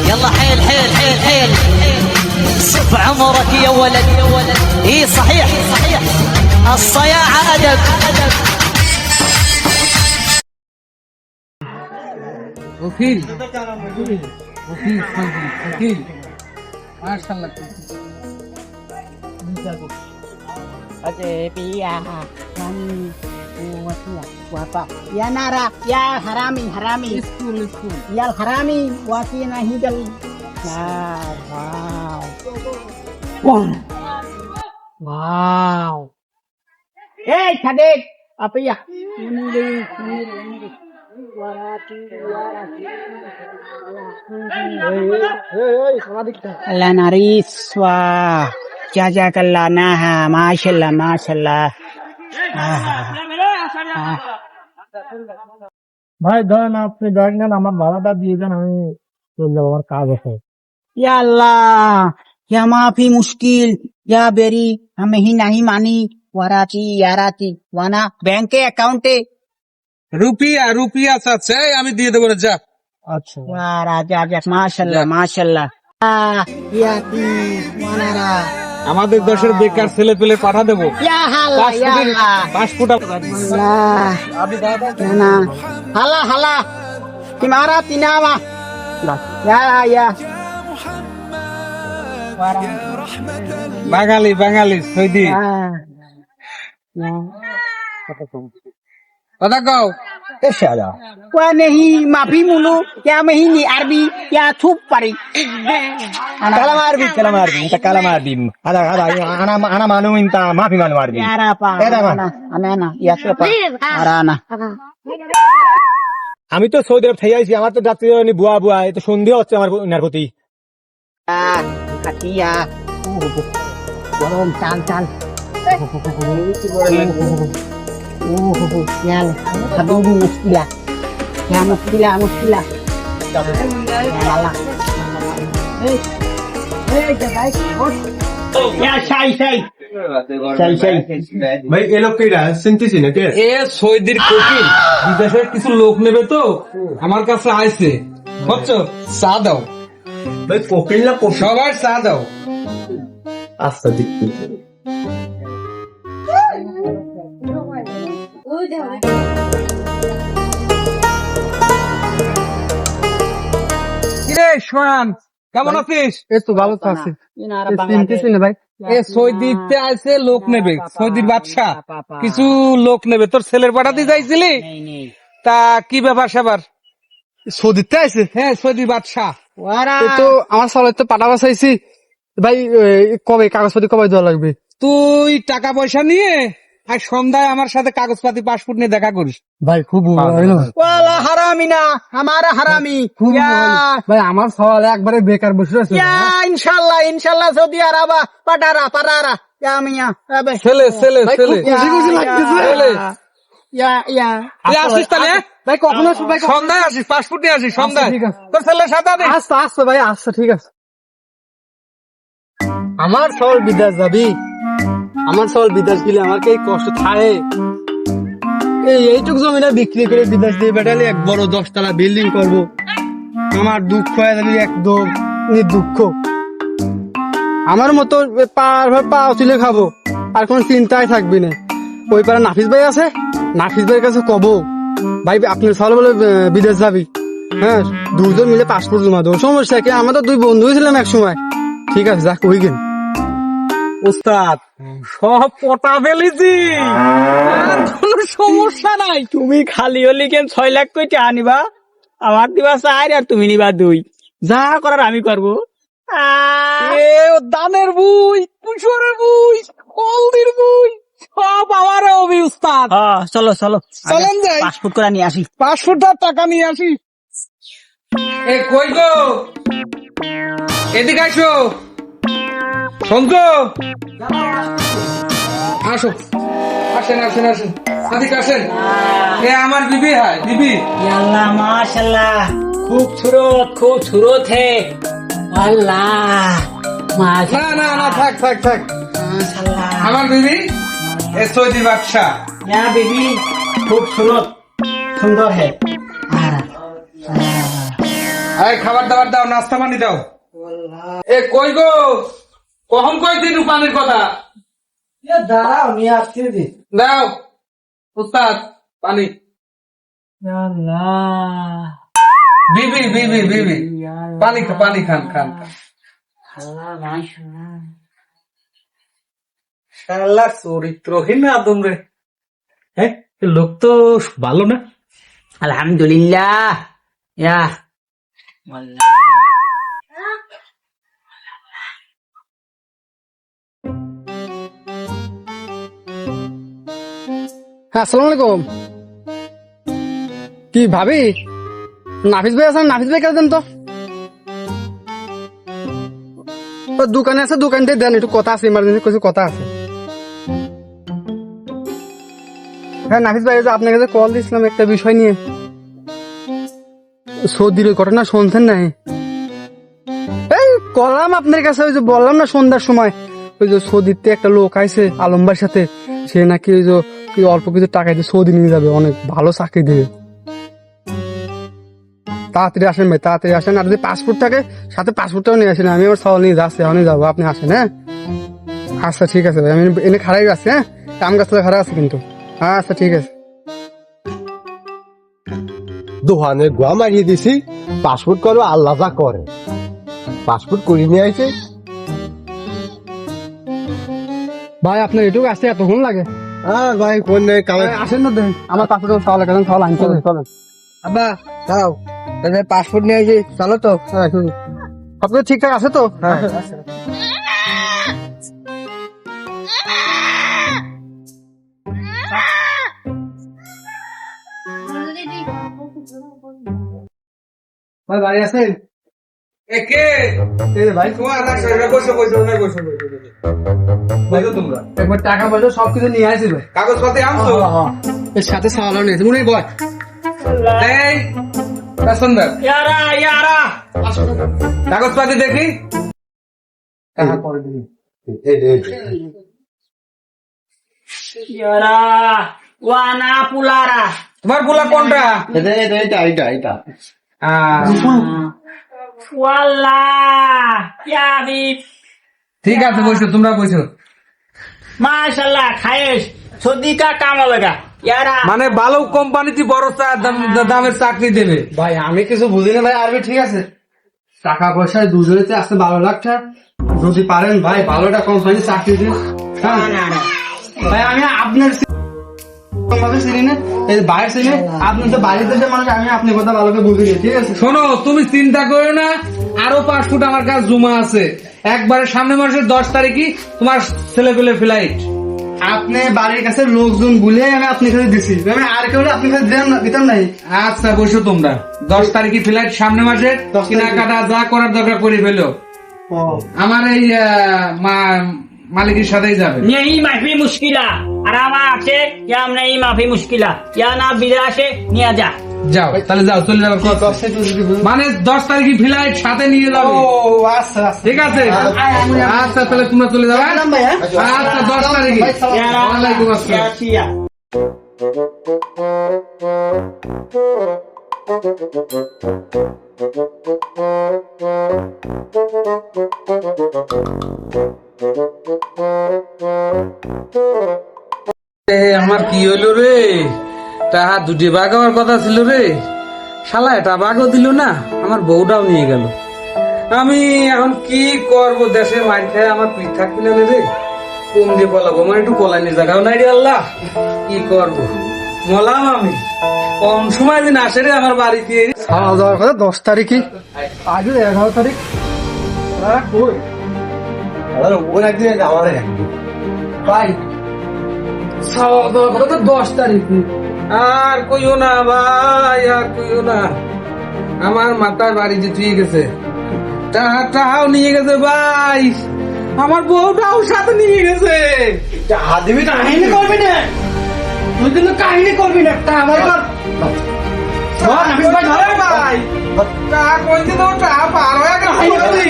يلا حيل حيل حيل حيل صف عمرك يا ولد يا ولد. اي صحيح صحيح الصياعة أدب. وكيل وكيل وكيل ما شاء الله. Ya nara, ya harami, harami. School school Ya harami, wasina hidal. Wow. Wow. Hey, Sadik, apa ya? Allah naris wah. Jazakallah naha, mashallah, mashallah. ভাই ধরেন আপনি ধরেন নেন আমার ভাড়াটা দিয়ে দেন, আমি চলে যাবো, আমার কাজ আছে। Ya Allah, ya maafi muskil, ya beri, hame hi nahi mani, warati, yarati, wana, bank account e. রুপিয়া রুপিয়া চাচ্ছে আমি দিয়ে দেবো রে, যা। আচ্ছা Ya raja, raja, mashallah, mashallah. Yati, wanara. আমাদের দেশের বেকার ছেলে পেলে পাঠা দেবো। Ya Allah, ya Allah. Passport Allah, yana. Hala, hala. Timara, tinama. Ya, ya. বাঙালি বাঙালি সৌদি কথা কও। Wah nahi maafi mulu, ya mahini Arbi, ya thup pari. kalam arbi inta kalam arbi ana manu inta maafi manu arbi Ya rapa, ana, ya siapa? Arana. আমি তো Saudi আরব থেকে আইছি, আমার তো যাত্রী বুয়া বুয়া, এই তো সন্দেহ হচ্ছে আমার ওনার প্রতি। Hati ya. Borom, cal. Ya, habibi muskilah. Ya muskilah. Ya Allah. Ya say. ভাই এ লোক কেডা চিনতেছি না কে? এ সৌদির কোকিল, বিদেশের কিছু লোক নেবে তো আমার কাছে আইছে, বুঝছো? চা দাও ভাই কোকিল না সবার, চা দাও। আচ্ছা দেখি। কিরে সোহান, কেমন আছিস? এই তো ভালো তো আছি। Inara চিনতেছি না ভাই। এ সৌদিতে আছে লোক নেবে, সৌদির বাদশা কিছু লোক নেবে, তোর ছেলের পাঠাতে চাইছিলি, নেই। তা কি ব্যাপার স্যাপার? সৌদিতে আছে? হ্যাঁ সৌদির বাদশা। Wara. এই তো আমার সালে তো পাঠাবা চাইছি ভাই, কবে কাগজপাতি কবে দেওয়া লাগবে? তুই টাকা পয়সা নিয়ে আর সন্ধ্যায় আমার সাথে কাগজপাতি পাসপোর্ট নিয়ে দেখা করিস। ভাই খুব Wala haramina, hamara harami. Ya. ভাই আমার সওয়াল একবারে বেকার বসে আছে। Ya, inshallah Saudi Araba, parara. Ya miya, abe. ছেলে ছেলে ভাই ছেলে খুব খুশি লাগতেছে। ছেলে। Ya. তুই আসিস তাহলে, হ্যাঁ? ভাই কখন আসবো ভাই? সন্ধ্যায় আসিস, পাসপোর্ট নিয়ে আসিস সন্ধ্যায়। ঠিক আছে। তোর ছেলের সাথে আনিস। আচ্ছা ভাই, আচ্ছা ঠিক আছে। আমার সওয়াল বিদেশ যাবি, আমার সওয়াল বিদেশ গেলে আমার কি কষ্ট থাকে? এইটুক জমিটা বিক্রি করে বিদেশ দিয়ে বেটালে এক বড় 10 তলা বিল্ডিং করব, আমার দুঃখ হয়ে যাবে একদম দুঃখ। আমার মতো পা তুলে খাবো, আর কোনো চিন্তাই থাকবি না। ওই পাড়া নাফিস ভাই আছে, নাফিস ভাইয়ের কাছে কব, ভাই আপনার সওয়াল বলে বিদেশ যাবি, হ্যাঁ দুজন মিলে পাসপোর্ট জমা দেবো, সমস্যা কি? আমরা তো 2 বন্ধু ছিলাম এক সময়। ঠিক আছে, যাক ওই গেন। ওস্তাদ সব পটা ফেলেছি, আর কোনো সমস্যা নাই। তুমি খালি হলি কেন 6 লাখ কইতে আনিবা, আমার দিবা 4 আর তুমি নিবা 2, যা করার আমি করবো। এ দানের বুই, কুশোরের বুই, হলদির বুই, সব আমার হবি উস্তাদ। চলো চলেন যাই, পাসপোর্ট করে নিয়ে আসি। পাসপোর্টটার টাকা নিয়ে আসি। এ কই গো, এদিকে আসো, শোনছো? আসো, আসেন এদিকে আসেন। এ আমার বিবি, হয় বিবি। আল্লাহ মাশাআল্লাহ, খুব সুরত হে। আল্লাহ না থাক মাশাআল্লাহ। আমার বিবি এ সৌদি বাদশা। ইয়া বেবি খুব সুন্দর হে। এই খাবার দাবার দাও, নাস্তা পানি দাও। এ কই গো, কখন কই দিন পানির কথা? দাঁড়াও নিয়ে আসছি দি। দাও উস্তাদ পানি। বিবি বিবি বিবি পানি খা, পানি খান খান খান। শালা চরিত্রহীন আদম রে। হ্যাঁ, লোক তো ভালো না। আলহামদুলিল্লাহ ইয়া হ্যাঁ, আসসালামু আলাইকুম। কি ভাবি, নাফিস ভাই আছেন? নাফিস ভাই কাছে দেন তো। ও দোকানে আছে, দোকান থেকে দেন, একটু কথা আছে, ইমার্জেন্সি কিছু কথা আছে। হ্যাঁ নাফিস ভাই, আপনার কাছে কল দিয়েছিলাম একটা বিষয় নিয়ে। সৌদির ওই ঘটনা শুনছেন নাই? এই করলাম আপনার কাছে, ওই যে বললাম না সন্ধ্যার সময়, ওই যে সৌদিতে একটা লোক আইছে আলমবার সাথে, সে নাকি ওই যে কি অল্প কিছু টাকা দিয়ে সৌদি নিয়ে যাবে, অনেক ভালো চাকরি দেবে। তাড়াতাড়ি আসেন ভাই, তাড়াতাড়ি আসেন। আর যদি পাসপোর্ট থাকে সাথে পাসপোর্টটাও নিয়ে আসেন, আমি আমার সওয়াল নিয়ে যাচ্ছি, এখনই যাবো, আপনি আসেন। হ্যাঁ আচ্ছা ঠিক আছে ভাই, আমি এনে খাড়াই আছি। হ্যাঁ, আম গাছটা খাড়া আছে কিন্তু। আচ্ছা ঠিক আছে। দোকানে গোয়া মারিয়ে দিছি, পাসপোর্ট করো আল্লাহ যা করে। পাসপোর্ট করে নিয়ে আইছে। ভাই আপনার এটুকু আসতে এতক্ষণ লাগে? হ্যাঁ ভাই, কোন নেই কালে আসেন না, দেখেন আমার পাসপোর্ট সওয়াল লাগে, সওয়াল আনতে হবে। চলেন আব্বা দাও, পাসপোর্ট নিয়ে আসি, চলো তো। হ্যাঁ, সব কিছু ঠিকঠাক আছে তো? হ্যাঁ ভাই, বাড়ি আছেন? এ কে? এই যে ভাই, তোমার বসো বসো বসো বসো বসো তোমরা। একবার টাকা পয়সা সবকিছু নিয়ে আসি ভাই। কাগজপাতি আনছো? এর সাথে সওয়ালও নিয়েছে, মনে বয়। এই সুন্দর ইয়ারা ইয়ারা কাগজপাতি দেখি। টাকা পরে দিন। ইয়ারা ওয়ানা পুলারা তোমার পোলা কোনটা? এটা ওয়াল্লা ইয়াবি ঠিক আছে, বসো তোমরা বসো। মাশাআল্লাহ খায়েশ সৌদি কা কাম হবেগা ইয়ারা। মানে ভালো কোম্পানিতে বড় দামের চাকরি দেবে। ভাই আমি কিছু বুঝি না ভাই, আরবি ঠিক আছে। টাকা পয়সায় দুজনেতে আসতে 12 লাখ টাকা, যদি পারেন ভাই ভালোটা কোম্পানি চাকরি দিন। হ্যাঁ ভাই, আমি আপনার চিনি না, এই বাইরে চিনি, আপনি তো বাইরের দেশের মানুষ, আমি আপনার কথা ভালো করে বুঝিনি, ঠিক আছে? শোনো, তুমি চিন্তা করো না, আরো পাসপোর্ট আমার কাছে জমা আছে। একবারে সামনের মাসের 10 তারিখই তোমার ছেলেপেলে ফ্লাইট। আপনি বাড়ির কাছে লোকজন বলে আমি আপনার কাছে দিছি, আমি আর কেউ আপনার কাছে দিতাম নাই। আচ্ছা বসো তোমরা, 10 তারিখই ফ্লাইট, সামনের মাসে 10 কেনাকাটা যা করার দরকার করে ফেলো। আমার এই মালিকের সাথেই যাবে। नहीं माफी मुश्किला आराम आके या नहीं माफी मुश्किला या ना बिदा से निया जा। যাও তাহলে, যাও চলে যাবে। মানে 10 তারিখই ফ্লাইট, সাথে নিয়ে যাবে। ও আচ্ছা আচ্ছা, ঠিক আছে, আচ্ছা তাহলে তোমরা চলে যাবে। ভাই। হ্যাঁ আচ্ছা 10 তারিখে। यारा ওয়ালাইকুম আসসালাম। या छिया আমার কি হলো রে, টাকা 2টি ভাগ হওয়ার কথা ছিল রে, শালা এটা ভাগও দিল না, আমার বউটাও নিয়ে গেল। আমি এখন কি করব, দেশে মার খায় আমার পিঠ থাকবে না রে, কোন দিয়ে বলাবো, আমার একটু কলাইনি জায়গাও নাই রে। আল্লাহ কি করব, মলাম আমি কম সময় দিন আসে রে আমার বাড়িতে। খাওয়া দাওয়ার কথা 10 তারিখই, আজ 11 তারিখ। কই ওর একদিন আমাদের ভাই, খাওয়া দাওয়ার কথা তো 10 তারিখই। আর কইও না ভাই, আর কইও না, আমার মাথায় বাড়ি যে ঠিক গেছে, টাহাও নিয়ে গেছে ভাই, আমার বউটাও সাথে নিয়ে গেছে। কাহিনী করবি না তুই, কিন্তু কাহিনী করবি না, তা আমার কর। ভাই টাকা কইতে তো টাকা পার হয়ে গেছে।